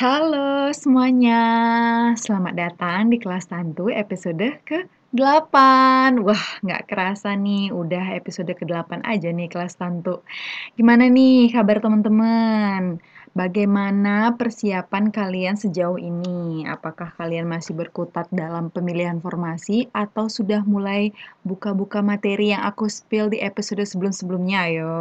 Halo semuanya, selamat datang di kelas Santu episode ke-8. Wah, nggak kerasa nih, udah episode ke-8 aja nih kelas Santu. Gimana nih kabar teman-teman? Bagaimana persiapan kalian sejauh ini? Apakah kalian masih berkutat dalam pemilihan formasi atau sudah mulai buka-buka materi yang aku spill di episode sebelum-sebelumnya? Ayo.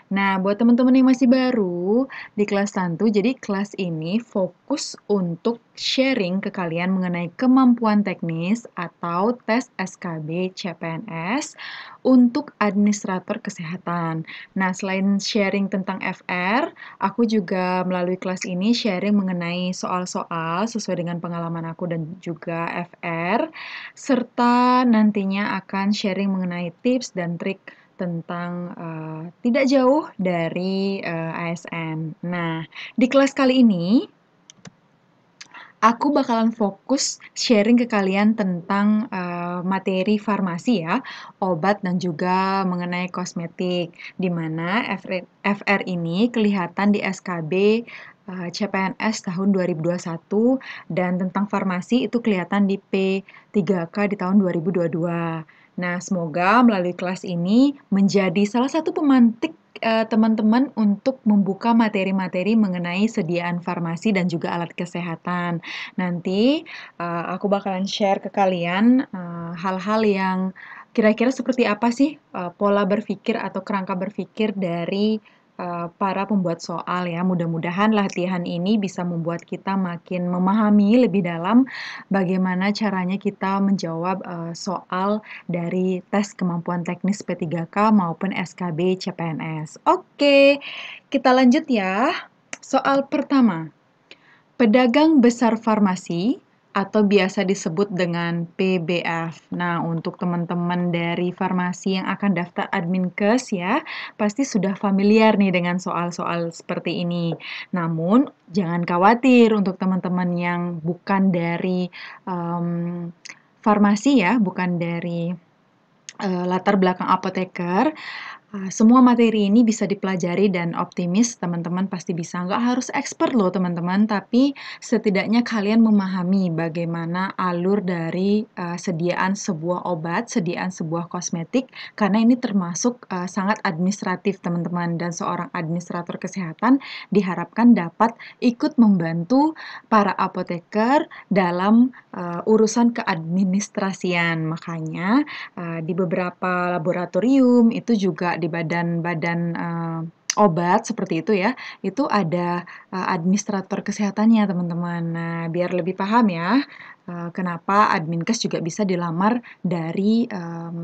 Nah, buat teman-teman yang masih baru, di kelas Santu, jadi kelas ini fokus untuk sharing ke kalian mengenai kemampuan teknis atau tes SKB CPNS untuk administrator kesehatan. Nah, selain sharing tentang FR, aku juga melalui kelas ini sharing mengenai soal-soal sesuai dengan pengalaman aku dan juga FR, serta nantinya akan sharing mengenai tips dan trik tentang tidak jauh dari ASN. Nah, di kelas kali ini aku bakalan fokus sharing ke kalian tentang materi farmasi ya, obat dan juga mengenai kosmetik, di mana FR ini kelihatan di SKB CPNS tahun 2021 dan tentang farmasi itu kelihatan di P3K di tahun 2022. Nah, semoga melalui kelas ini menjadi salah satu pemantik teman-teman untuk membuka materi-materi mengenai sediaan farmasi dan juga alat kesehatan. Nanti aku bakalan share ke kalian hal-hal yang kira-kira seperti apa sih pola berpikir atau kerangka berpikir dari para pembuat soal ya. Mudah-mudahan latihan ini bisa membuat kita makin memahami lebih dalam bagaimana caranya kita menjawab soal dari tes kemampuan teknis P3K maupun SKB CPNS. Oke, kita lanjut ya. Soal pertama. Pedagang besar farmasi atau biasa disebut dengan PBF. Nah, untuk teman-teman dari farmasi yang akan daftar Adminkes ya, pasti sudah familiar nih dengan soal-soal seperti ini. Namun, jangan khawatir untuk teman-teman yang bukan dari farmasi ya, bukan dari latar belakang apoteker, semua materi ini bisa dipelajari dan optimis teman-teman pasti bisa. Nggak harus expert loh teman-teman, tapi setidaknya kalian memahami bagaimana alur dari sediaan sebuah obat, sediaan sebuah kosmetik, karena ini termasuk sangat administratif teman-teman, dan seorang administrator kesehatan diharapkan dapat ikut membantu para apoteker dalam urusan keadministrasian. Makanya di beberapa laboratorium itu juga di badan-badan obat seperti itu ya, itu ada administrator kesehatannya teman-teman. Nah, biar lebih paham ya, kenapa Adminkes juga bisa dilamar dari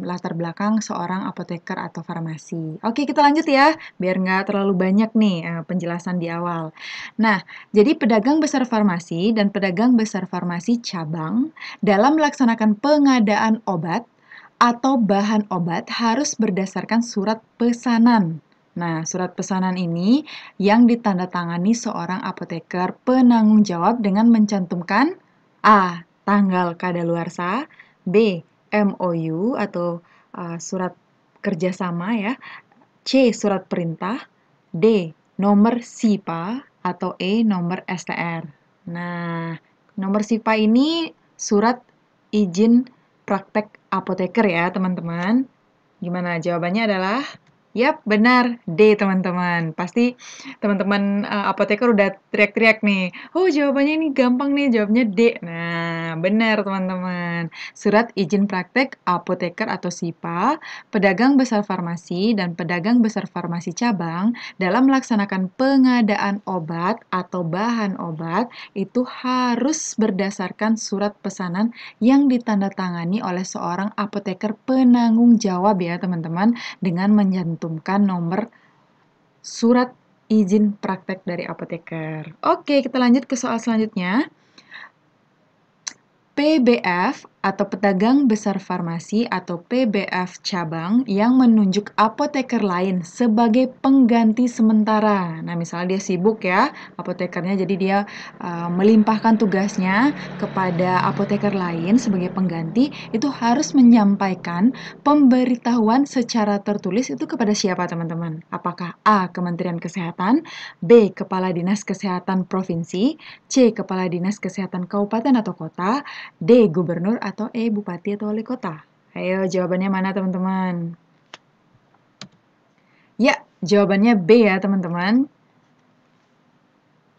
latar belakang seorang apoteker atau farmasi. Oke, kita lanjut ya, biar nggak terlalu banyak nih penjelasan di awal. Nah, jadi pedagang besar farmasi dan pedagang besar farmasi cabang dalam melaksanakan pengadaan obat atau bahan obat harus berdasarkan surat pesanan. Nah, surat pesanan ini yang ditandatangani seorang apoteker penanggung jawab dengan mencantumkan A. Tanggal kadaluarsa, B. MOU atau surat kerjasama ya, C. Surat perintah, D. Nomor SIPA atau E. Nomor STR. Nah, nomor SIPA ini surat izin praktek apoteker ya, teman-teman. Gimana? Jawabannya adalah yap, benar. D, teman-teman. Pasti teman-teman apoteker udah teriak-teriak nih. Oh, jawabannya ini gampang nih, jawabnya D. Nah, benar, teman-teman. Surat izin praktek apoteker atau SIPA, pedagang besar farmasi dan pedagang besar farmasi cabang dalam melaksanakan pengadaan obat atau bahan obat itu harus berdasarkan surat pesanan yang ditandatangani oleh seorang apoteker penanggung jawab ya teman-teman, dengan mencantumkan nomor surat izin praktek dari apoteker. Oke, kita lanjut ke soal selanjutnya. PBF atau pedagang besar farmasi atau PBF cabang yang menunjuk apoteker lain sebagai pengganti sementara. Nah, misalnya dia sibuk ya, apotekernya, jadi dia melimpahkan tugasnya kepada apoteker lain sebagai pengganti, itu harus menyampaikan pemberitahuan secara tertulis itu kepada siapa, teman-teman? Apakah A. Kementerian Kesehatan, B. Kepala Dinas Kesehatan Provinsi, C. Kepala Dinas Kesehatan Kabupaten atau Kota, D. Gubernur, atau E. Bupati atau Wali Kota? Ayo, jawabannya mana, teman-teman? Ya, jawabannya B ya, teman-teman.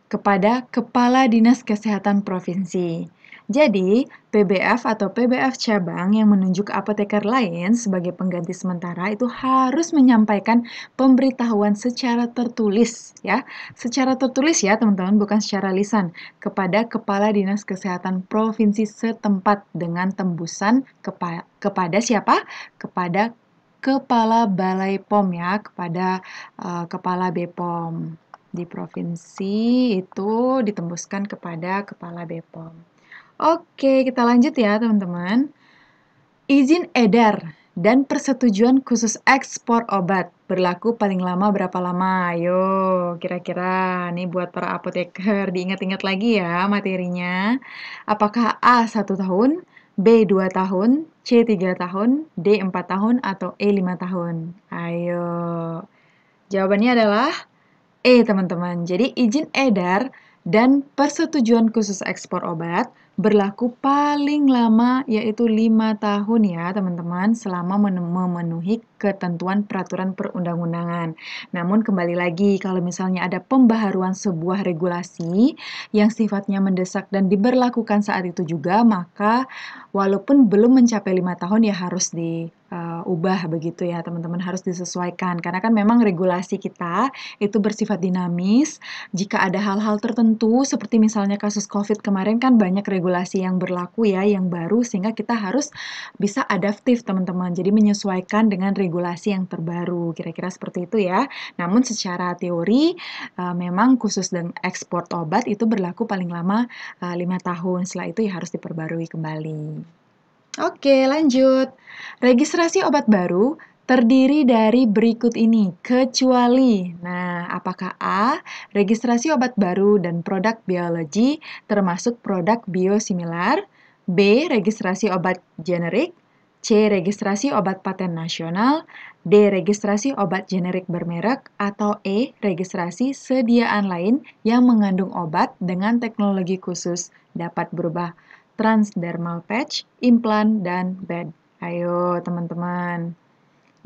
Kepada Kepala Dinas Kesehatan Provinsi. Jadi, PBF atau PBF cabang yang menunjuk apoteker lain sebagai pengganti sementara itu harus menyampaikan pemberitahuan secara tertulis ya. Secara tertulis ya, teman-teman, bukan secara lisan, kepada Kepala Dinas Kesehatan Provinsi setempat dengan tembusan kepada siapa? Kepada Kepala Balai POM ya, kepada Kepala BPOM. Di provinsi itu ditembuskan kepada Kepala BPOM. Oke, kita lanjut ya, teman-teman. Izin edar dan persetujuan khusus ekspor obat berlaku paling lama berapa lama? Ayo, kira-kira nih buat para apoteker diingat-ingat lagi ya materinya. Apakah A 1 tahun, B 2 tahun, C 3 tahun, D 4 tahun, atau E 5 tahun? Ayo. Jawabannya adalah teman-teman. Jadi izin edar dan persetujuan khusus ekspor obat berlaku paling lama yaitu 5 tahun ya teman-teman selama memenuhi ketentuan peraturan perundang-undangan. Namun kembali lagi kalau misalnya ada pembaharuan sebuah regulasi yang sifatnya mendesak dan diberlakukan saat itu juga, maka walaupun belum mencapai 5 tahun ya harus diubah begitu ya teman-teman, harus disesuaikan karena kan memang regulasi kita itu bersifat dinamis. Jika ada hal-hal tertentu seperti misalnya kasus COVID kemarin kan banyak regulasi yang berlaku ya, yang baru sehingga kita harus bisa adaptif teman-teman. Jadi menyesuaikan dengan regulasi yang terbaru. Kira-kira seperti itu ya. Namun secara teori memang khusus dengan ekspor obat itu berlaku paling lama 5 tahun. Setelah itu ya harus diperbarui kembali. Oke, lanjut. Registrasi obat baru terdiri dari berikut ini, kecuali. Nah, apakah A. Registrasi obat baru dan produk biologi termasuk produk biosimilar, B. Registrasi obat generik, C. Registrasi obat paten nasional, D. Registrasi obat generik bermerek, atau E. Registrasi sediaan lain yang mengandung obat dengan teknologi khusus dapat berubah transdermal patch, implan, dan bed. Ayo teman-teman,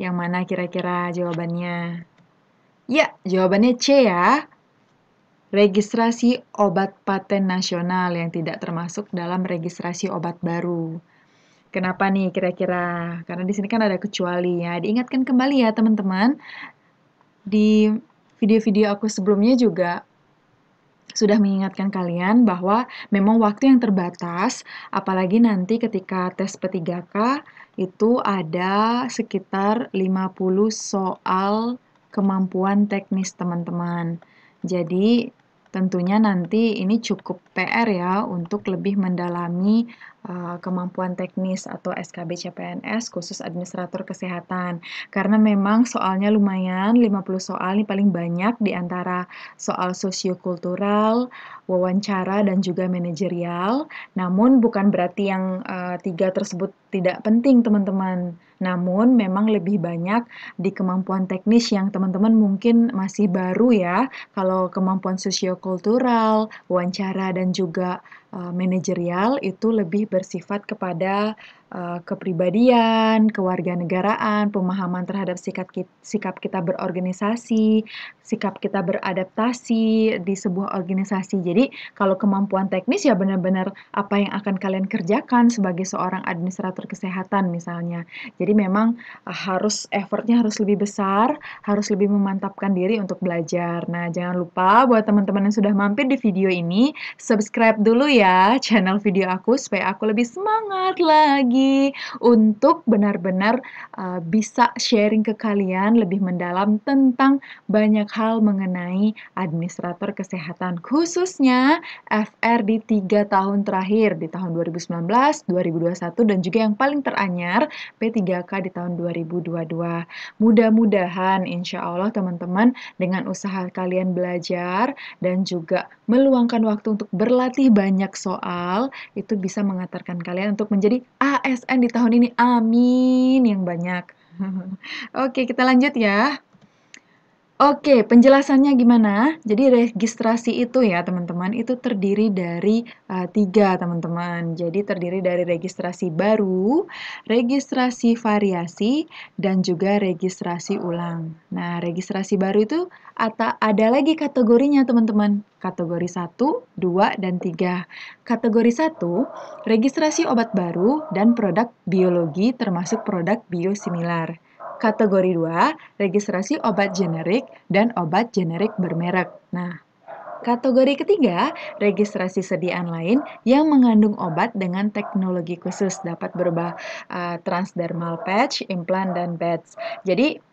yang mana kira-kira jawabannya? Ya, jawabannya C ya. Registrasi obat paten nasional yang tidak termasuk dalam registrasi obat baru. Kenapa nih kira-kira? Karena di sini kan ada kecuali ya. Diingatkan kembali ya teman-teman. Di video-video aku sebelumnya juga sudah mengingatkan kalian bahwa memang waktu yang terbatas, apalagi nanti ketika tes P3K itu ada sekitar 50 soal kemampuan teknis teman-teman. Jadi tentunya nanti ini cukup PR ya untuk lebih mendalami kemampuan teknis atau SKB CPNS khusus administrator kesehatan. Karena memang soalnya lumayan, 50 soal ini paling banyak di antara soal sosiokultural, wawancara, dan juga manajerial. Namun bukan berarti yang 3 tersebut tidak penting, teman-teman. Namun memang lebih banyak di kemampuan teknis yang teman-teman mungkin masih baru ya. Kalau kemampuan sosiokultural, wawancara, dan juga manajerial itu lebih bersifat kepada kepribadian, kewarganegaraan, pemahaman terhadap sikap kita berorganisasi, sikap kita beradaptasi di sebuah organisasi. Jadi, kalau kemampuan teknis ya benar-benar apa yang akan kalian kerjakan sebagai seorang administrator kesehatan misalnya. Jadi memang effortnya harus lebih besar, harus lebih memantapkan diri untuk belajar. Nah, jangan lupa buat teman-teman yang sudah mampir di video ini, subscribe dulu ya channel video aku supaya aku lebih semangat lagi. nih untuk benar-benar bisa sharing ke kalian lebih mendalam tentang banyak hal mengenai administrator kesehatan, khususnya FR di 3 tahun terakhir, di tahun 2019, 2021, dan juga yang paling teranyar P3K di tahun 2022. Mudah-mudahan insya Allah teman-teman dengan usaha kalian belajar dan juga meluangkan waktu untuk berlatih banyak soal, itu bisa mengantarkan kalian untuk menjadi ASN di tahun ini. Amin yang banyak. Oke, kita lanjut ya. Oke, penjelasannya gimana? Jadi registrasi itu ya teman-teman, itu terdiri dari 3 teman-teman. Jadi terdiri dari registrasi baru, registrasi variasi, dan juga registrasi ulang. Nah, registrasi baru itu ada lagi kategorinya teman-teman. Kategori 1, 2, dan 3. Kategori 1, registrasi obat baru dan produk biologi termasuk produk biosimilar. Kategori 2, registrasi obat generik dan obat generik bermerek. Nah, kategori ketiga, registrasi sediaan lain yang mengandung obat dengan teknologi khusus dapat berupa transdermal patch, implant, dan beds. Jadi,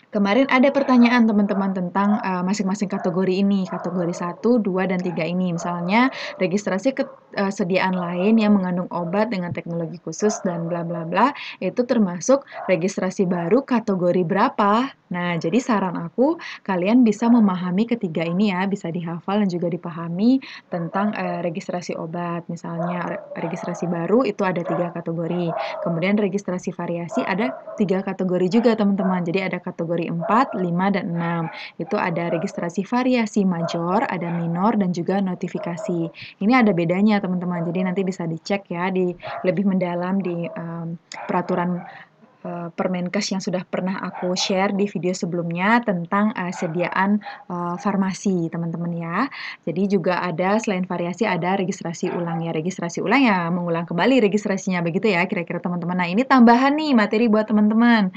kemarin ada pertanyaan teman-teman tentang masing-masing kategori ini, kategori 1, 2, dan 3 ini. Misalnya, registrasi sediaan lain yang mengandung obat dengan teknologi khusus dan bla bla bla, itu termasuk registrasi baru kategori berapa? Nah, jadi saran aku, kalian bisa memahami ketiga ini ya, bisa dihafal dan juga dipahami tentang registrasi obat. Misalnya, registrasi baru itu ada 3 kategori. Kemudian registrasi variasi ada 3 kategori juga teman-teman. Jadi ada kategori 4, 5, dan 6. Itu ada registrasi variasi major, ada minor, dan juga notifikasi. Ini ada bedanya teman-teman. Jadi nanti bisa dicek ya di lebih mendalam di peraturan Permenkes yang sudah pernah aku share di video sebelumnya tentang sediaan farmasi teman-teman ya. Jadi juga ada selain variasi ada registrasi ulang ya. Registrasi ulang ya mengulang kembali registrasinya begitu ya kira-kira teman-teman. Nah ini tambahan nih materi buat teman-teman.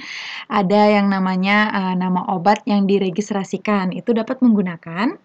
Ada yang namanya nama obat yang diregistrasikan itu dapat menggunakan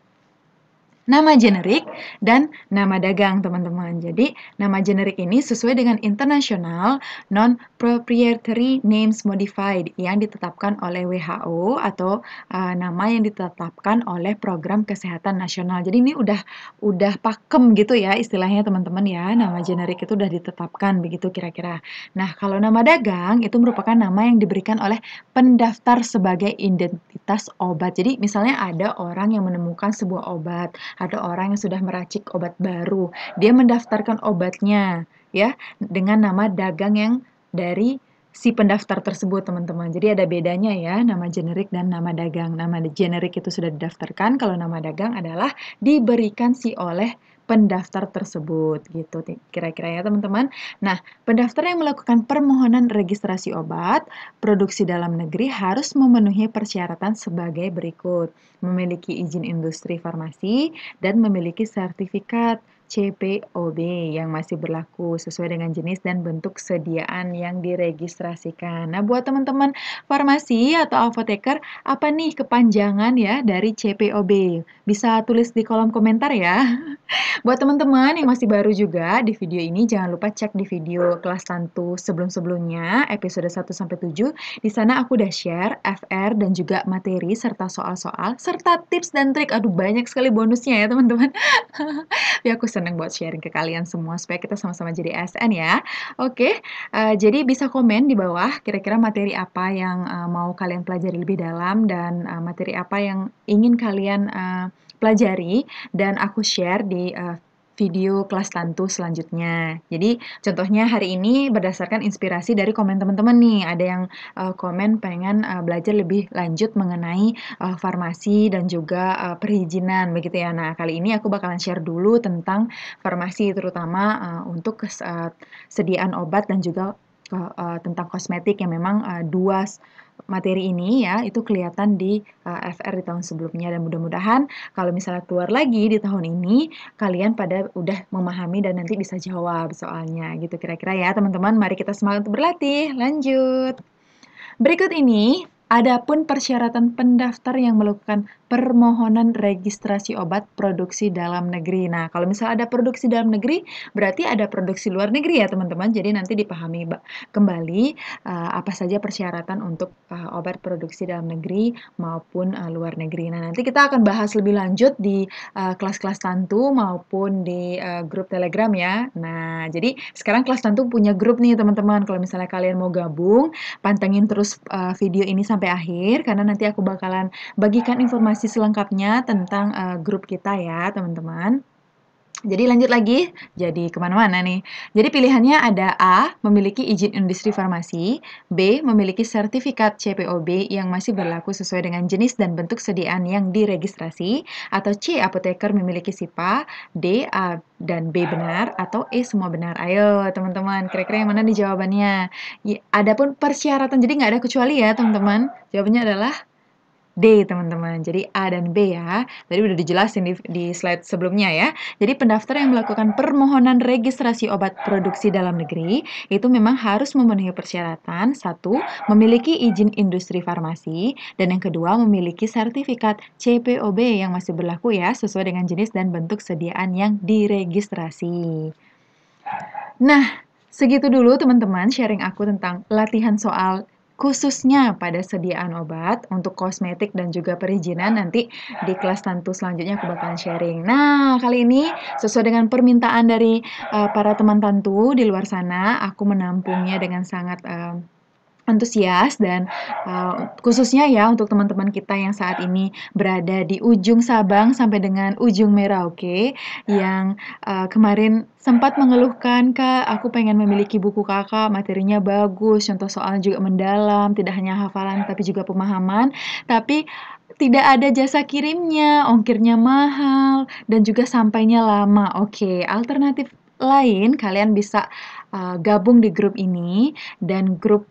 nama generik dan nama dagang, teman-teman. Jadi, nama generik ini sesuai dengan International Non-Proprietary Names Modified yang ditetapkan oleh WHO atau nama yang ditetapkan oleh Program Kesehatan Nasional. Jadi, ini udah pakem gitu ya istilahnya teman-teman ya. Nama generik itu udah ditetapkan begitu kira-kira. Nah, kalau nama dagang itu merupakan nama yang diberikan oleh pendaftar sebagai identitas obat. Jadi, misalnya ada orang yang menemukan sebuah obat, ada orang yang sudah meracik obat baru, dia mendaftarkan obatnya ya dengan nama dagang yang dari si pendaftar tersebut teman-teman. Jadi ada bedanya ya nama generik dan nama dagang. Nama generik itu sudah didaftarkan, kalau nama dagang adalah diberikan si oleh pendaftar tersebut gitu kira-kira ya teman-teman. Nah, pendaftar yang melakukan permohonan registrasi obat produksi dalam negeri harus memenuhi persyaratan sebagai berikut: memiliki izin industri farmasi dan memiliki sertifikat CPOB yang masih berlaku sesuai dengan jenis dan bentuk sediaan yang diregistrasikan. Nah, buat teman-teman farmasi atau apoteker, apa nih kepanjangan ya dari CPOB? Bisa tulis di kolom komentar ya. Buat teman-teman yang masih baru juga di video ini, jangan lupa cek di video kelas Tantu sebelum-sebelumnya, episode 1-7. Di sana aku udah share FR dan juga materi serta soal-soal, serta tips dan trik. Aduh, banyak sekali bonusnya ya teman-teman. Ya, aku seneng buat sharing ke kalian semua supaya kita sama-sama jadi ASN ya. Oke, jadi bisa komen di bawah kira-kira materi apa yang mau kalian pelajari lebih dalam dan materi apa yang ingin kalian pelajari dan aku share di video kelas Tantu selanjutnya. Jadi contohnya hari ini berdasarkan inspirasi dari komen teman-teman nih. Ada yang komen pengen belajar lebih lanjut mengenai farmasi dan juga perizinan begitu ya. Nah, kali ini aku bakalan share dulu tentang farmasi terutama untuk sediaan obat dan juga tentang kosmetik yang memang dua materi ini ya itu kelihatan di FR di tahun sebelumnya dan mudah-mudahan kalau misalnya keluar lagi di tahun ini kalian pada udah memahami dan nanti bisa jawab soalnya gitu kira-kira ya teman-teman. Mari kita semangat untuk berlatih. Lanjut. Berikut ini Adapun persyaratan pendaftar yang melakukan permohonan registrasi obat produksi dalam negeri. Nah, kalau misalnya ada produksi dalam negeri, berarti ada produksi luar negeri ya teman-teman. Jadi nanti dipahami kembali apa saja persyaratan untuk obat produksi dalam negeri maupun luar negeri. Nah, nanti kita akan bahas lebih lanjut di kelas-kelas Tantu maupun di grup Telegram ya. Nah, jadi sekarang kelas Tantu punya grup nih teman-teman. Kalau misalnya kalian mau gabung, pantengin terus video ini sampai akhir karena nanti aku bakalan bagikan informasi selengkapnya tentang grup kita ya teman-teman. Jadi lanjut lagi, jadi kemana-mana nih. Jadi pilihannya ada A, memiliki izin industri farmasi, B, memiliki sertifikat CPOB yang masih berlaku sesuai dengan jenis dan bentuk sediaan yang diregistrasi, atau C, apoteker memiliki SIPA, D, A dan B benar, atau E semua benar. Ayo teman-teman, kira-kira yang mana nih jawabannya? Adapun persyaratan, jadi nggak ada kecuali ya teman-teman. Jawabannya adalah D teman-teman, jadi A dan B ya. Tadi udah dijelasin di slide sebelumnya ya. Jadi pendaftar yang melakukan permohonan registrasi obat produksi dalam negeri itu memang harus memenuhi persyaratan. Satu, memiliki izin industri farmasi. Dan yang kedua, memiliki sertifikat CPOB yang masih berlaku ya, sesuai dengan jenis dan bentuk sediaan yang diregistrasi. Nah, segitu dulu teman-teman sharing aku tentang latihan soal khususnya pada sediaan obat untuk kosmetik dan juga perizinan. Nanti di kelas Tantu selanjutnya aku bakalan sharing. Nah, kali ini sesuai dengan permintaan dari para teman Tantu di luar sana, aku menampungnya dengan sangat antusias dan khususnya ya untuk teman-teman kita yang saat ini berada di ujung Sabang sampai dengan ujung Merauke yang kemarin sempat mengeluhkan, "Kak, aku pengen memiliki buku Kakak, materinya bagus, contoh soalnya juga mendalam, tidak hanya hafalan tapi juga pemahaman, tapi tidak ada jasa kirimnya, ongkirnya mahal, dan juga sampainya lama." Oke, alternatif lain kalian bisa gabung di grup ini dan grup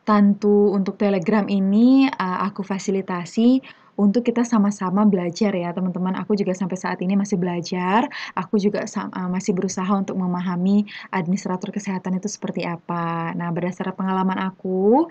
Tantu untuk Telegram ini aku fasilitasi untuk kita sama-sama belajar ya teman-teman. Aku juga sampai saat ini masih belajar, aku juga masih berusaha untuk memahami administrator kesehatan itu seperti apa. Nah, berdasarkan pengalaman aku,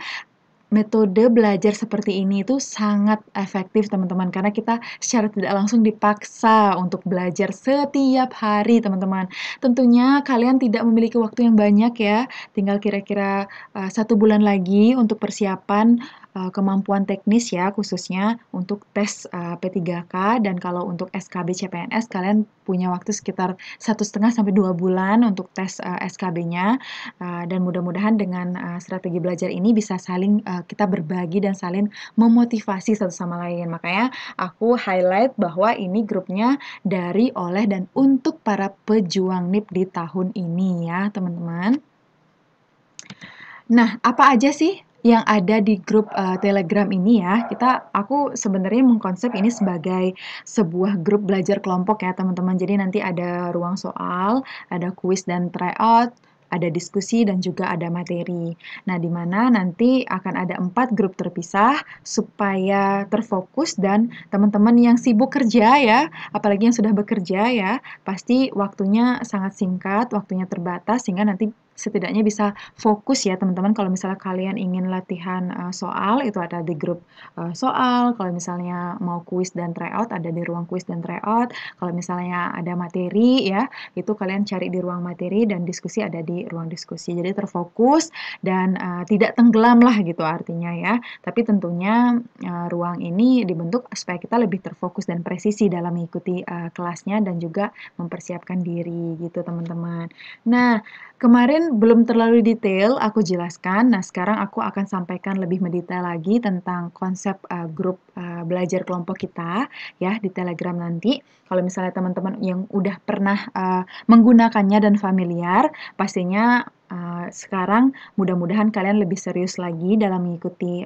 metode belajar seperti ini itu sangat efektif teman-teman, karena kita secara tidak langsung dipaksa untuk belajar setiap hari teman-teman. Tentunya kalian tidak memiliki waktu yang banyak ya, tinggal kira-kira 1 bulan lagi untuk persiapan kemampuan teknis ya, khususnya untuk tes P3K, dan kalau untuk SKB CPNS kalian punya waktu sekitar 1,5 sampai 2 bulan untuk tes SKB-nya, dan mudah-mudahan dengan strategi belajar ini bisa saling kita berbagi dan saling memotivasi satu sama lain. Makanya aku highlight bahwa ini grupnya dari, oleh, dan untuk para pejuang NIP di tahun ini ya teman-teman. Nah, apa aja sih yang ada di grup Telegram ini ya? Aku sebenarnya mengkonsep ini sebagai sebuah grup belajar kelompok ya teman-teman. Jadi nanti ada ruang soal, ada kuis dan tryout, ada diskusi dan juga ada materi. Nah, di mana nanti akan ada 4 grup terpisah supaya terfokus, dan teman-teman yang sibuk kerja ya, apalagi yang sudah bekerja ya, pasti waktunya sangat singkat, waktunya terbatas, sehingga nanti setidaknya bisa fokus ya teman-teman. Kalau misalnya kalian ingin latihan soal, itu ada di grup soal. Kalau misalnya mau kuis dan tryout, ada di ruang kuis dan tryout. Kalau misalnya ada materi ya, itu kalian cari di ruang materi, dan diskusi ada di ruang diskusi. Jadi terfokus dan tidak tenggelam lah gitu artinya ya. Tapi tentunya ruang ini dibentuk supaya kita lebih terfokus dan presisi dalam mengikuti kelasnya dan juga mempersiapkan diri gitu teman-teman. Nah, kemarin belum terlalu detail aku jelaskan. Nah, sekarang aku akan sampaikan lebih mendetail lagi tentang konsep grup belajar kelompok kita ya di Telegram nanti. Kalau misalnya teman-teman yang udah pernah menggunakannya dan familiar, pastinya sekarang mudah-mudahan kalian lebih serius lagi dalam mengikuti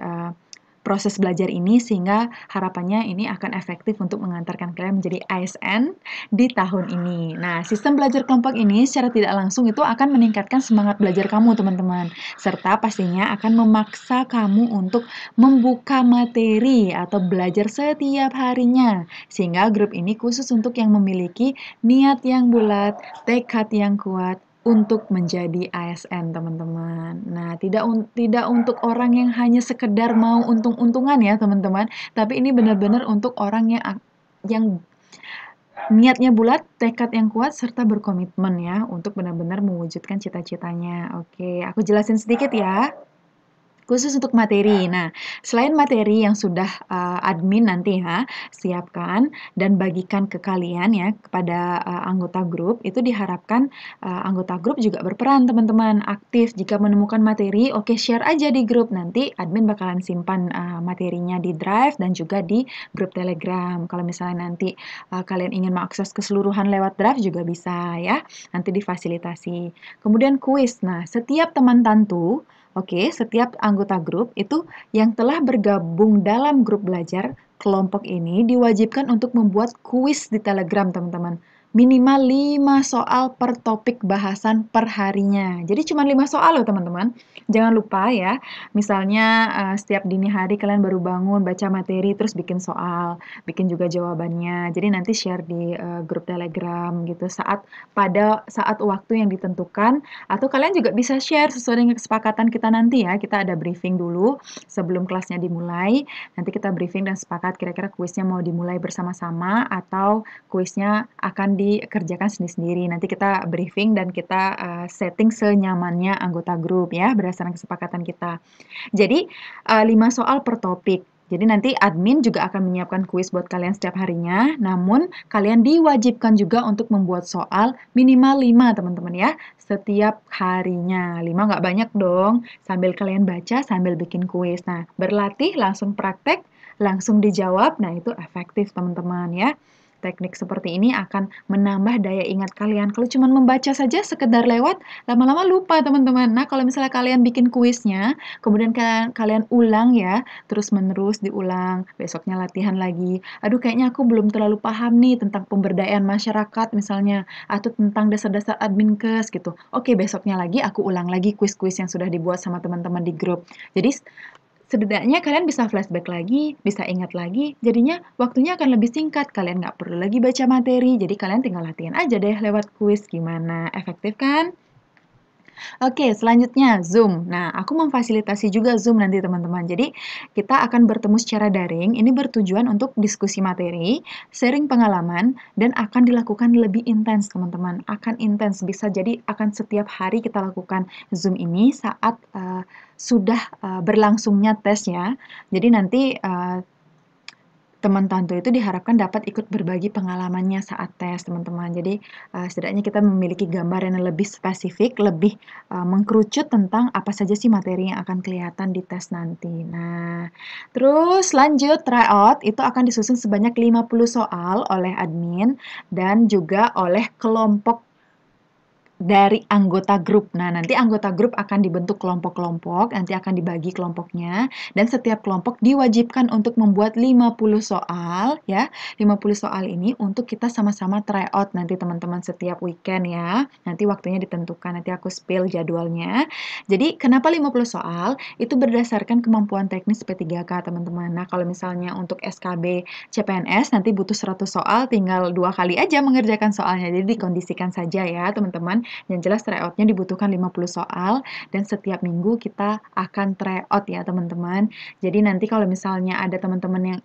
proses belajar ini, sehingga harapannya ini akan efektif untuk mengantarkan kalian menjadi ASN di tahun ini. Nah, sistem belajar kelompok ini secara tidak langsung itu akan meningkatkan semangat belajar kamu, teman-teman. Serta pastinya akan memaksa kamu untuk membuka materi atau belajar setiap harinya. Sehingga grup ini khusus untuk yang memiliki niat yang bulat, tekad yang kuat, untuk menjadi ASN, teman-teman. Nah, tidak untuk orang yang hanya sekedar mau untung-untungan ya, teman-teman, tapi ini benar-benar untuk orang yang niatnya bulat, tekad yang kuat, serta berkomitmen ya, untuk benar-benar mewujudkan cita-citanya. Oke, aku jelasin sedikit ya. Khusus untuk materi. Nah, selain materi yang sudah, admin nanti ya, siapkan dan bagikan ke kalian ya, kepada, anggota grup, itu diharapkan, anggota grup juga berperan teman-teman, aktif. Jika menemukan materi, oke share aja di grup, nanti admin bakalan simpan, materinya di Drive dan juga di grup Telegram. Kalau misalnya nanti, kalian ingin mengakses keseluruhan lewat Drive juga bisa ya, nanti difasilitasi. Kemudian kuis. Nah, setiap teman tantu Oke, setiap anggota grup itu yang telah bergabung dalam grup belajar kelompok ini diwajibkan untuk membuat kuis di Telegram, teman-teman. Minimal 5 soal per topik bahasan per harinya. Jadi cuma 5 soal loh, teman-teman. Jangan lupa ya, misalnya setiap dini hari kalian baru bangun baca materi terus bikin soal, bikin juga jawabannya. Jadi nanti share di grup Telegram gitu pada saat waktu yang ditentukan, atau kalian juga bisa share sesuai dengan kesepakatan kita nanti ya. Kita ada briefing dulu sebelum kelasnya dimulai. Nanti kita briefing dan sepakat kira-kira kuisnya mau dimulai bersama-sama atau kuisnya akan dikerjakan sendiri-sendiri. Nanti kita briefing dan kita setting senyamannya anggota grup ya, berdasarkan kesepakatan kita. Jadi 5 soal per topik. Jadi nanti admin juga akan menyiapkan kuis buat kalian setiap harinya, namun kalian diwajibkan juga untuk membuat soal minimal 5 teman-teman ya, setiap harinya. 5 nggak banyak dong, sambil kalian baca, sambil bikin kuis. Nah, berlatih, langsung praktek, langsung dijawab, nah itu efektif teman-teman ya. Teknik seperti ini akan menambah daya ingat kalian. Kalau cuma membaca saja sekedar lewat, lama-lama lupa teman-teman. Nah, kalau misalnya kalian bikin kuisnya, kemudian kalian ulang ya, terus-menerus diulang, besoknya latihan lagi. Aduh, kayaknya aku belum terlalu paham nih tentang pemberdayaan masyarakat misalnya, atau tentang dasar-dasar admin kes gitu. Oke, besoknya lagi aku ulang lagi kuis-kuis yang sudah dibuat sama teman-teman di grup. Jadi setidaknya kalian bisa flashback lagi, bisa ingat lagi, jadinya waktunya akan lebih singkat. Kalian nggak perlu lagi baca materi, jadi kalian tinggal latihan aja deh lewat kuis. Gimana? Efektif kan? Oke, selanjutnya Zoom. Nah, aku memfasilitasi juga Zoom nanti teman-teman. Jadi, kita akan bertemu secara daring. Ini bertujuan untuk diskusi materi, sharing pengalaman, dan akan dilakukan lebih intens teman-teman. Akan intens, bisa jadi akan setiap hari kita lakukan Zoom ini saat sudah berlangsungnya tes ya. Jadi nanti teman tantu itu diharapkan dapat ikut berbagi pengalamannya saat tes, teman-teman. Jadi, setidaknya kita memiliki gambaran yang lebih spesifik, lebih, mengkerucut tentang apa saja sih materi yang akan kelihatan di tes nanti. Nah, terus lanjut tryout, itu akan disusun sebanyak 50 soal oleh admin dan juga oleh kelompok dari anggota grup. Nah, nanti anggota grup akan dibentuk kelompok-kelompok, nanti akan dibagi kelompoknya, dan setiap kelompok diwajibkan untuk membuat 50 soal, ya. 50 soal ini untuk kita sama-sama try out nanti teman-teman setiap weekend ya. Nanti waktunya ditentukan, nanti aku spill jadwalnya. Jadi, kenapa 50 soal? Itu berdasarkan kemampuan teknis P3K, teman-teman. Nah, kalau misalnya untuk SKB CPNS nanti butuh 100 soal, tinggal 2 kali aja mengerjakan soalnya. Jadi dikondisikan saja ya, teman-teman. Yang jelas tryout-nya dibutuhkan 50 soal dan setiap minggu kita akan tryout ya teman-teman. Jadi nanti kalau misalnya ada teman-teman yang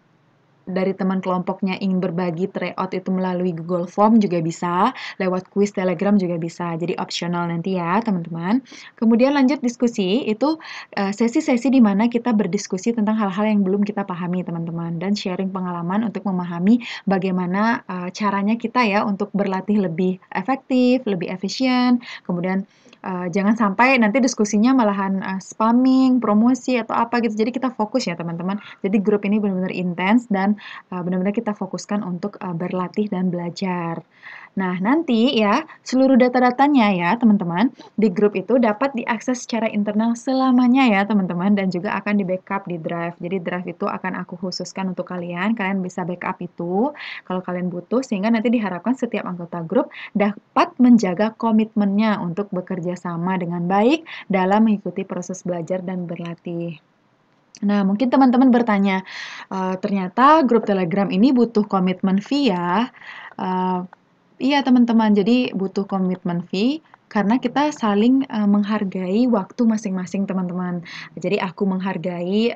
dari teman kelompoknya ingin berbagi tryout itu melalui Google Form juga bisa, lewat kuis Telegram juga bisa. Jadi opsional nanti ya teman-teman. Kemudian lanjut diskusi, itu sesi-sesi di mana kita berdiskusi tentang hal-hal yang belum kita pahami teman-teman. Dan sharing pengalaman untuk memahami bagaimana caranya kita ya untuk berlatih lebih efektif, lebih efisien. Kemudian jangan sampai nanti diskusinya malahan spamming, promosi, atau apa gitu. Jadi kita fokus ya teman-teman. Jadi grup ini benar-benar intens dan benar-benar kita fokuskan untuk berlatih dan belajar. Nah, nanti ya, seluruh data-datanya ya teman-teman, di grup itu dapat diakses secara internal selamanya ya teman-teman, dan juga akan di-backup di Drive. Jadi Drive itu akan aku khususkan untuk kalian bisa backup itu kalau kalian butuh, sehingga nanti diharapkan setiap anggota grup dapat menjaga komitmennya untuk bekerja sama dengan baik dalam mengikuti proses belajar dan berlatih. Nah, mungkin teman-teman bertanya, ternyata grup Telegram ini butuh komitmen fee ya? Iya teman-teman, jadi butuh komitmen fee karena kita saling, menghargai waktu masing-masing teman-teman. Jadi aku menghargai,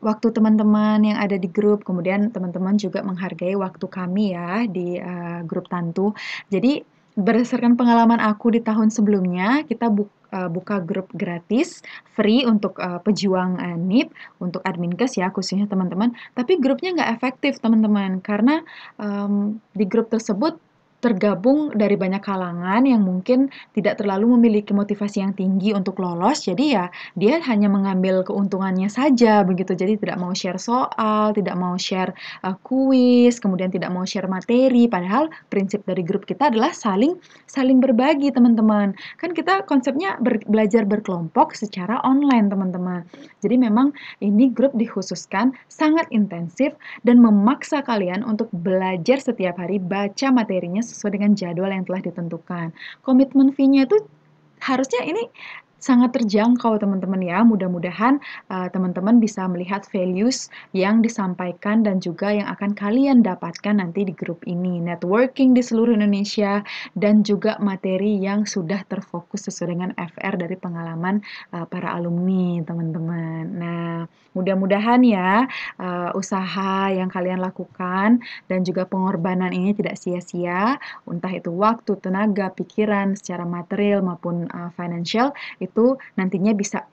waktu teman-teman yang ada di grup, kemudian teman-teman juga menghargai waktu kami ya di, grup Tantu. Jadi berdasarkan pengalaman aku di tahun sebelumnya, kita buka grup gratis, free untuk, pejuang, NIP, untuk Adminkes ya khususnya teman-teman, tapi grupnya nggak efektif teman-teman, karena, di grup tersebut tergabung dari banyak kalangan yang mungkin tidak terlalu memiliki motivasi yang tinggi untuk lolos, jadi ya dia hanya mengambil keuntungannya saja begitu. Jadi tidak mau share soal, tidak mau share, kuis, kemudian tidak mau share materi, padahal prinsip dari grup kita adalah saling saling berbagi teman-teman. Kan kita konsepnya belajar berkelompok secara online teman-teman. Jadi memang ini grup dikhususkan sangat intensif dan memaksa kalian untuk belajar setiap hari, baca materinya sesuai dengan jadwal yang telah ditentukan. Komitmen fee-nya itu harusnya ini sangat terjangkau teman-teman ya. Mudah-mudahan, teman-teman bisa melihat values yang disampaikan dan juga yang akan kalian dapatkan nanti di grup ini. Networking di seluruh Indonesia dan juga materi yang sudah terfokus sesuai dengan FR dari pengalaman, para alumni teman-teman. Nah, mudah-mudahan ya, usaha yang kalian lakukan dan juga pengorbanan ini tidak sia-sia, entah itu waktu, tenaga, pikiran, secara material maupun, financial, itu nantinya bisa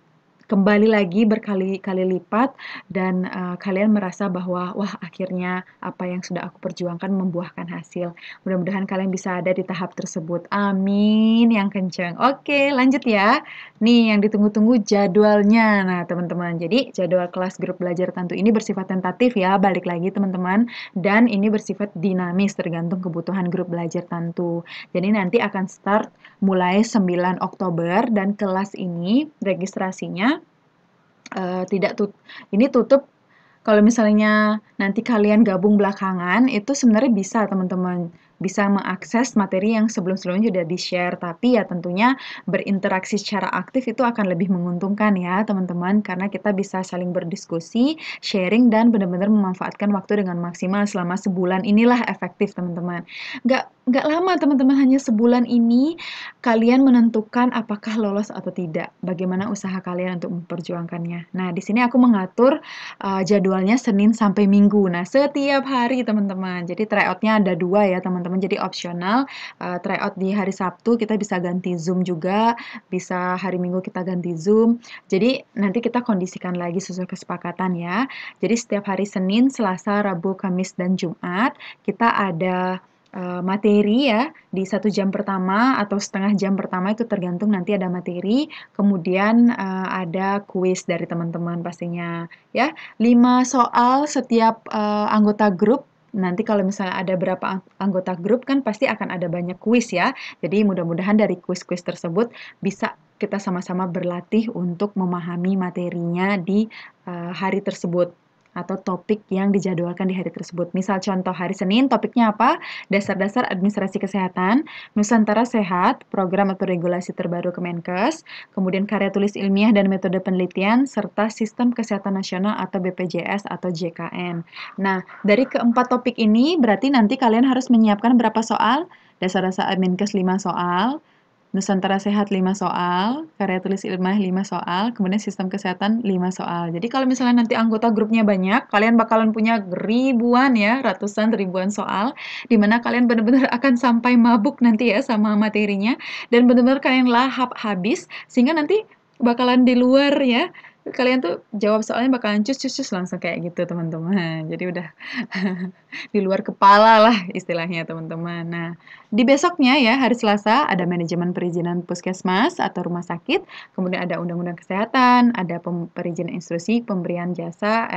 kembali lagi berkali-kali lipat dan, kalian merasa bahwa, "Wah, akhirnya apa yang sudah aku perjuangkan membuahkan hasil." Mudah-mudahan kalian bisa ada di tahap tersebut. Amin yang kencang. Oke, lanjut ya. Nih yang ditunggu-tunggu jadwalnya. Nah, teman-teman, jadi jadwal kelas grup belajar Tantu ini bersifat tentatif ya, balik lagi teman-teman, dan ini bersifat dinamis tergantung kebutuhan grup belajar Tantu. Jadi nanti akan start mulai 9 Oktober dan kelas ini registrasinya tidak ini tutup kalau misalnya nanti kalian gabung belakangan, itu sebenarnya bisa teman-teman, bisa mengakses materi yang sebelum-sebelumnya sudah di-share, tapi ya tentunya berinteraksi secara aktif itu akan lebih menguntungkan ya teman-teman, karena kita bisa saling berdiskusi, sharing, dan benar-benar memanfaatkan waktu dengan maksimal selama sebulan inilah efektif teman-teman. Nggak lama teman-teman, hanya sebulan ini kalian menentukan apakah lolos atau tidak, bagaimana usaha kalian untuk memperjuangkannya. Nah, di sini aku mengatur jadwalnya Senin sampai Minggu. Nah, setiap hari teman-teman. Jadi tryout-nya ada 2 ya teman-teman, jadi opsional, tryout di hari Sabtu kita bisa ganti Zoom juga, bisa hari Minggu kita ganti Zoom. Jadi nanti kita kondisikan lagi sesuai kesepakatan ya. Jadi setiap hari Senin, Selasa, Rabu, Kamis, dan Jumat kita ada, materi ya, di 1 jam pertama atau setengah jam pertama itu tergantung nanti ada materi, kemudian, ada kuis dari teman-teman pastinya ya. 5 soal setiap, anggota grup. Nanti kalau misalnya ada berapa anggota grup kan pasti akan ada banyak kuis ya. Jadi mudah-mudahan dari kuis-kuis tersebut bisa kita sama-sama berlatih untuk memahami materinya di, hari tersebut atau topik yang dijadwalkan di hari tersebut. Misal contoh hari Senin topiknya apa? Dasar-dasar administrasi kesehatan, Nusantara Sehat, program atau regulasi terbaru Kemenkes, kemudian karya tulis ilmiah dan metode penelitian, serta sistem kesehatan nasional atau BPJS atau JKN. Nah, dari keempat topik ini berarti nanti kalian harus menyiapkan berapa soal? Dasar-dasar Adminkes 5 soal, Nusantara Sehat 5 soal, karya tulis ilmiah 5 soal, kemudian sistem kesehatan 5 soal. Jadi kalau misalnya nanti anggota grupnya banyak, kalian bakalan punya ribuan ya, ratusan ribuan soal, di mana kalian benar-benar akan sampai mabuk nanti ya sama materinya, dan benar-benar kalian lahap habis, sehingga nanti bakalan di luar ya, kalian tuh jawab soalnya bakalan cus cus cus langsung kayak gitu teman-teman. Jadi udah di luar kepala lah istilahnya teman-teman. Nah, di besoknya ya, hari Selasa, ada manajemen perizinan puskesmas atau rumah sakit, kemudian ada undang-undang kesehatan, ada perizinan instruksi, pemberian jasa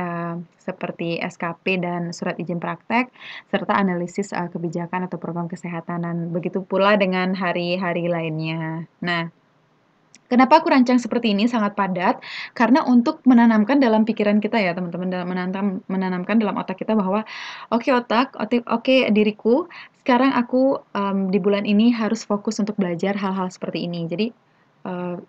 seperti SKP dan surat izin praktek, serta analisis kebijakan atau program kesehatan. Dan begitu pula dengan hari-hari lainnya. Nah, kenapa aku rancang seperti ini sangat padat? Karena untuk menanamkan dalam pikiran kita ya teman-teman, menanamkan dalam otak kita bahwa, "Oke oke diriku, sekarang aku, di bulan ini harus fokus untuk belajar hal-hal seperti ini." Jadi,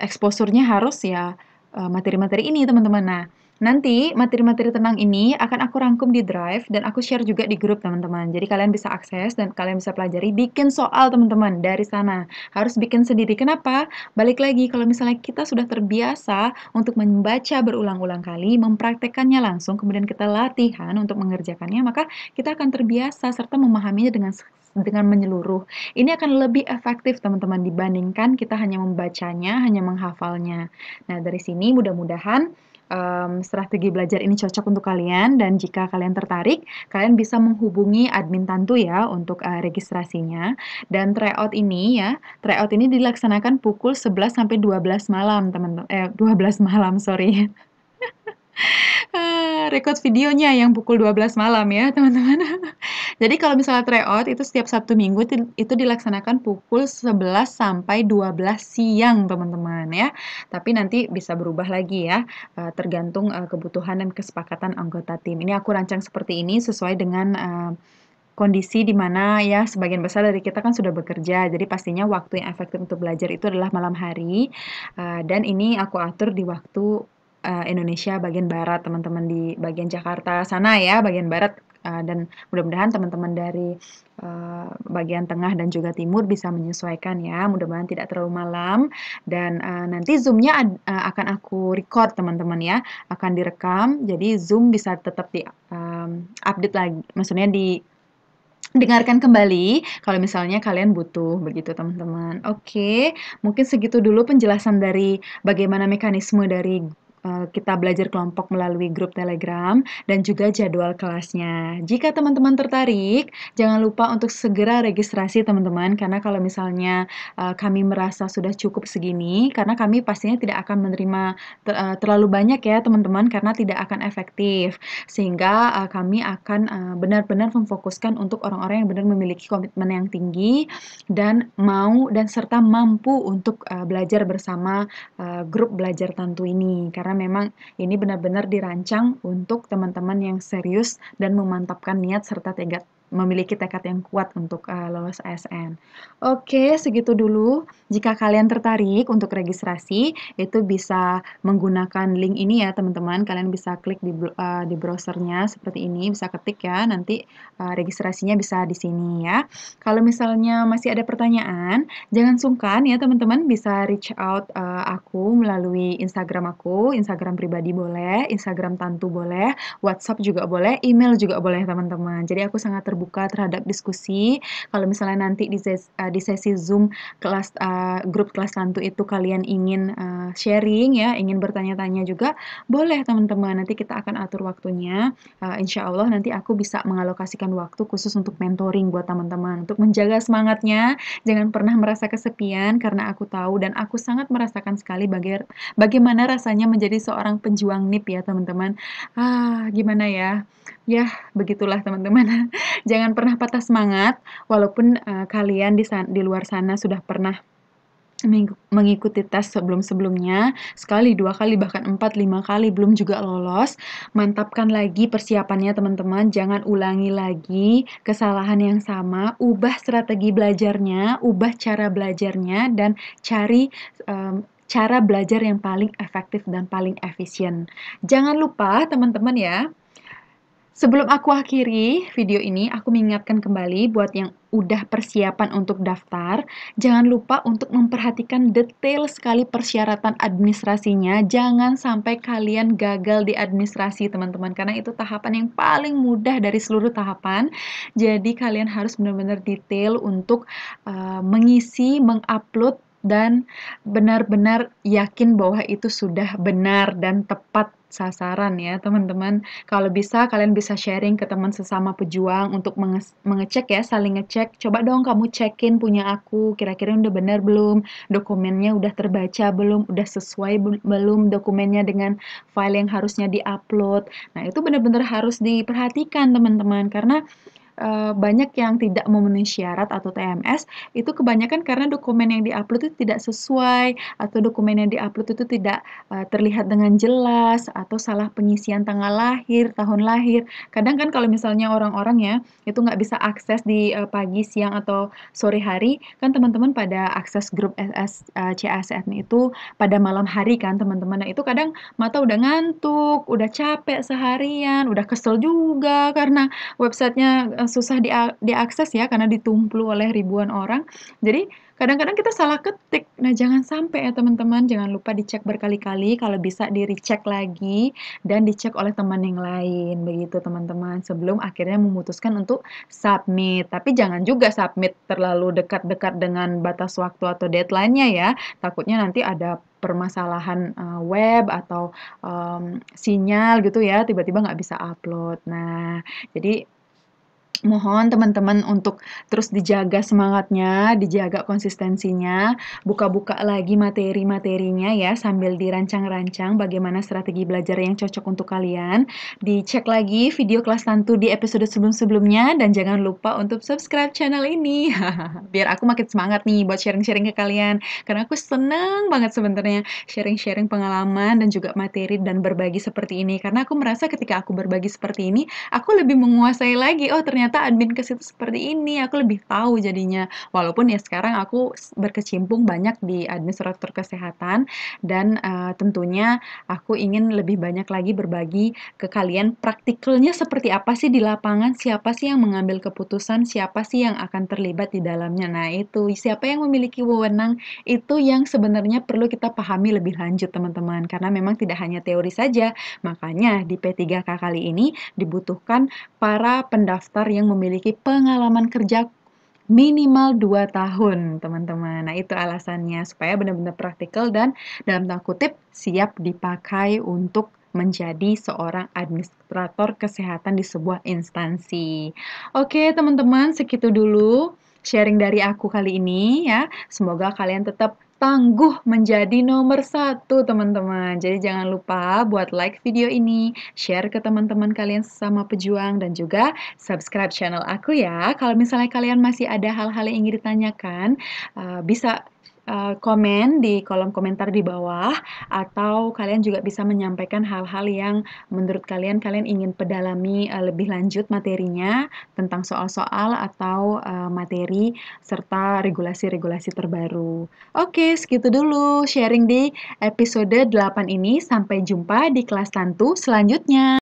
exposure-nya harus ya, materi-materi ini teman-teman. Nah, Nanti materi-materi tenang ini akan aku rangkum di Drive dan aku share juga di grup teman-teman. Jadi kalian bisa akses dan kalian bisa pelajari bikin soal teman-teman dari sana. Harus bikin sendiri. Kenapa? Balik lagi kalau misalnya kita sudah terbiasa untuk membaca berulang-ulang kali, mempraktekannya langsung, kemudian kita latihan untuk mengerjakannya, maka kita akan terbiasa serta memahaminya dengan menyeluruh. Ini akan lebih efektif teman-teman dibandingkan kita hanya membacanya, hanya menghafalnya. Nah, dari sini mudah-mudahan strategi belajar ini cocok untuk kalian dan jika kalian tertarik, kalian bisa menghubungi admin Tantu ya untuk registrasinya. Dan tryout ini dilaksanakan pukul 11 sampai 12 malam, 12 malam, sorry. Record videonya yang pukul 12 malam ya, teman-teman. Jadi kalau misalnya tryout itu setiap Sabtu Minggu itu dilaksanakan pukul 11 sampai 12 siang, teman-teman ya. Tapi nanti bisa berubah lagi ya, tergantung kebutuhan dan kesepakatan anggota tim. Ini aku rancang seperti ini sesuai dengan kondisi di mana ya sebagian besar dari kita kan sudah bekerja, jadi pastinya waktu yang efektif untuk belajar itu adalah malam hari, dan ini aku atur di waktu Indonesia bagian barat, teman-teman di bagian Jakarta sana ya, bagian barat, dan mudah-mudahan teman-teman dari bagian tengah dan juga timur bisa menyesuaikan ya, mudah-mudahan tidak terlalu malam dan nanti Zoom-nya akan aku record teman-teman ya, akan direkam, jadi Zoom bisa tetap di update lagi, maksudnya dengarkan kembali kalau misalnya kalian butuh, begitu teman-teman. Oke, mungkin segitu dulu penjelasan dari bagaimana mekanisme dari kita belajar kelompok melalui grup Telegram dan juga jadwal kelasnya. Jika teman-teman tertarik, jangan lupa untuk segera registrasi teman-teman, karena kalau misalnya kami merasa sudah cukup segini, karena kami pastinya tidak akan menerima terlalu banyak ya teman-teman, karena tidak akan efektif. Sehingga kami akan benar-benar memfokuskan untuk orang-orang yang benar memiliki komitmen yang tinggi dan mau dan serta mampu untuk belajar bersama grup belajar Tantu ini. Karena memang ini benar-benar dirancang untuk teman-teman yang serius dan memantapkan niat serta memiliki tekad yang kuat untuk lolos ASN. Oke, segitu dulu. Jika kalian tertarik untuk registrasi, itu bisa menggunakan link ini ya teman-teman. Kalian bisa klik di browsernya seperti ini, bisa ketik ya. Nanti registrasinya bisa di sini ya. Kalau misalnya masih ada pertanyaan, jangan sungkan ya teman-teman, bisa reach out aku melalui Instagram aku, Instagram pribadi boleh, Instagram Tantu boleh, WhatsApp juga boleh, email juga boleh teman-teman. Jadi aku sangat terbuka terhadap diskusi. Kalau misalnya nanti di sesi Zoom grup kelas Tantu itu kalian ingin sharing ya, ingin bertanya-tanya juga, boleh teman-teman. Nanti kita akan atur waktunya. Insya Allah nanti aku bisa mengalokasikan waktu khusus untuk mentoring buat teman-teman. Untuk menjaga semangatnya, jangan pernah merasa kesepian karena aku tahu dan aku sangat merasakan sekali bagaimana rasanya menjadi seorang penjuang NIP ya teman-teman. Gimana ya? Ya, begitulah teman-teman. Jangan pernah patah semangat, walaupun kalian di luar sana sudah pernah mengikuti tes sebelum-sebelumnya, sekali, 2 kali, bahkan 4, 5 kali, belum juga lolos, mantapkan lagi persiapannya teman-teman, jangan ulangi lagi kesalahan yang sama, ubah strategi belajarnya, ubah cara belajarnya, dan cari cara belajar yang paling efektif dan paling efisien. Jangan lupa teman-teman ya, sebelum aku akhiri video ini, aku mengingatkan kembali buat yang udah persiapan untuk daftar, jangan lupa untuk memperhatikan detail sekali persyaratan administrasinya. Jangan sampai kalian gagal di administrasi, teman-teman, karena itu tahapan yang paling mudah dari seluruh tahapan. Jadi kalian harus benar-benar detail untuk mengisi, mengupload dan benar-benar yakin bahwa itu sudah benar dan tepat sasaran ya, teman-teman. Kalau bisa kalian bisa sharing ke teman sesama pejuang untuk mengecek ya, saling ngecek. Coba dong kamu cekin punya aku, kira-kira udah benar belum? Dokumennya udah terbaca belum? Udah sesuai belum dokumennya dengan file yang harusnya diupload? Nah, itu benar-benar harus diperhatikan teman-teman karena banyak yang tidak memenuhi syarat atau TMS, itu kebanyakan karena dokumen yang di-upload itu tidak sesuai, atau dokumen yang di-upload itu tidak, terlihat dengan jelas, atau salah pengisian tanggal lahir, tahun lahir. Kadang kan kalau misalnya orang-orang ya, itu nggak bisa akses di, pagi, siang, atau sore hari, kan teman-teman pada akses grup CASN itu pada malam hari kan teman-teman. Nah itu kadang mata udah ngantuk, udah capek seharian, udah kesel juga karena websitenya susah diakses ya karena ditumplu oleh ribuan orang. Jadi kadang-kadang kita salah ketik. Nah jangan sampai ya teman-teman, jangan lupa dicek berkali-kali, kalau bisa di-recheck lagi dan dicek oleh teman yang lain, begitu teman-teman, sebelum akhirnya memutuskan untuk submit. Tapi jangan juga submit terlalu dekat-dekat dengan batas waktu atau deadline-nya ya, takutnya nanti ada permasalahan, web atau, sinyal gitu ya, tiba-tiba nggak bisa upload. Nah, jadi mohon teman-teman untuk terus dijaga semangatnya, dijaga konsistensinya, buka-buka lagi materi-materinya ya, sambil dirancang-rancang bagaimana strategi belajar yang cocok untuk kalian. Dicek lagi video kelas tantu di episode sebelum-sebelumnya, dan jangan lupa untuk subscribe channel ini. Biar aku makin semangat nih buat sharing-sharing ke kalian. Karena aku seneng banget sebenarnya sharing-sharing pengalaman dan juga materi dan berbagi seperti ini. Karena aku merasa ketika aku berbagi seperti ini, aku lebih menguasai lagi, oh ternyata Adminkes itu seperti ini, aku lebih tahu jadinya. Walaupun ya sekarang aku berkecimpung banyak di administrator kesehatan dan, tentunya aku ingin lebih banyak lagi berbagi ke kalian praktikalnya seperti apa sih di lapangan, siapa sih yang mengambil keputusan, siapa sih yang akan terlibat di dalamnya. Nah itu, siapa yang memiliki wewenang, itu yang sebenarnya perlu kita pahami lebih lanjut teman-teman, karena memang tidak hanya teori saja. Makanya di P3K kali ini dibutuhkan para pendaftar yang memiliki pengalaman kerja minimal 2 tahun, teman-teman. Nah, itu alasannya, supaya benar-benar praktikal dan dalam tanda kutip siap dipakai untuk menjadi seorang administrator kesehatan di sebuah instansi. Oke, teman-teman, segitu dulu sharing dari aku kali ini ya. Semoga kalian tetap tangguh menjadi nomor satu, teman-teman. Jadi jangan lupa buat like video ini, share ke teman-teman kalian sesama pejuang, dan juga subscribe channel aku ya. Kalau misalnya kalian masih ada hal-hal yang ingin ditanyakan, bisa komen di kolom komentar di bawah, atau kalian juga bisa menyampaikan hal-hal yang menurut kalian ingin pedalami lebih lanjut materinya tentang soal-soal atau materi serta regulasi-regulasi terbaru. Oke, segitu dulu sharing di episode 8 ini. Sampai jumpa di kelas tantu selanjutnya.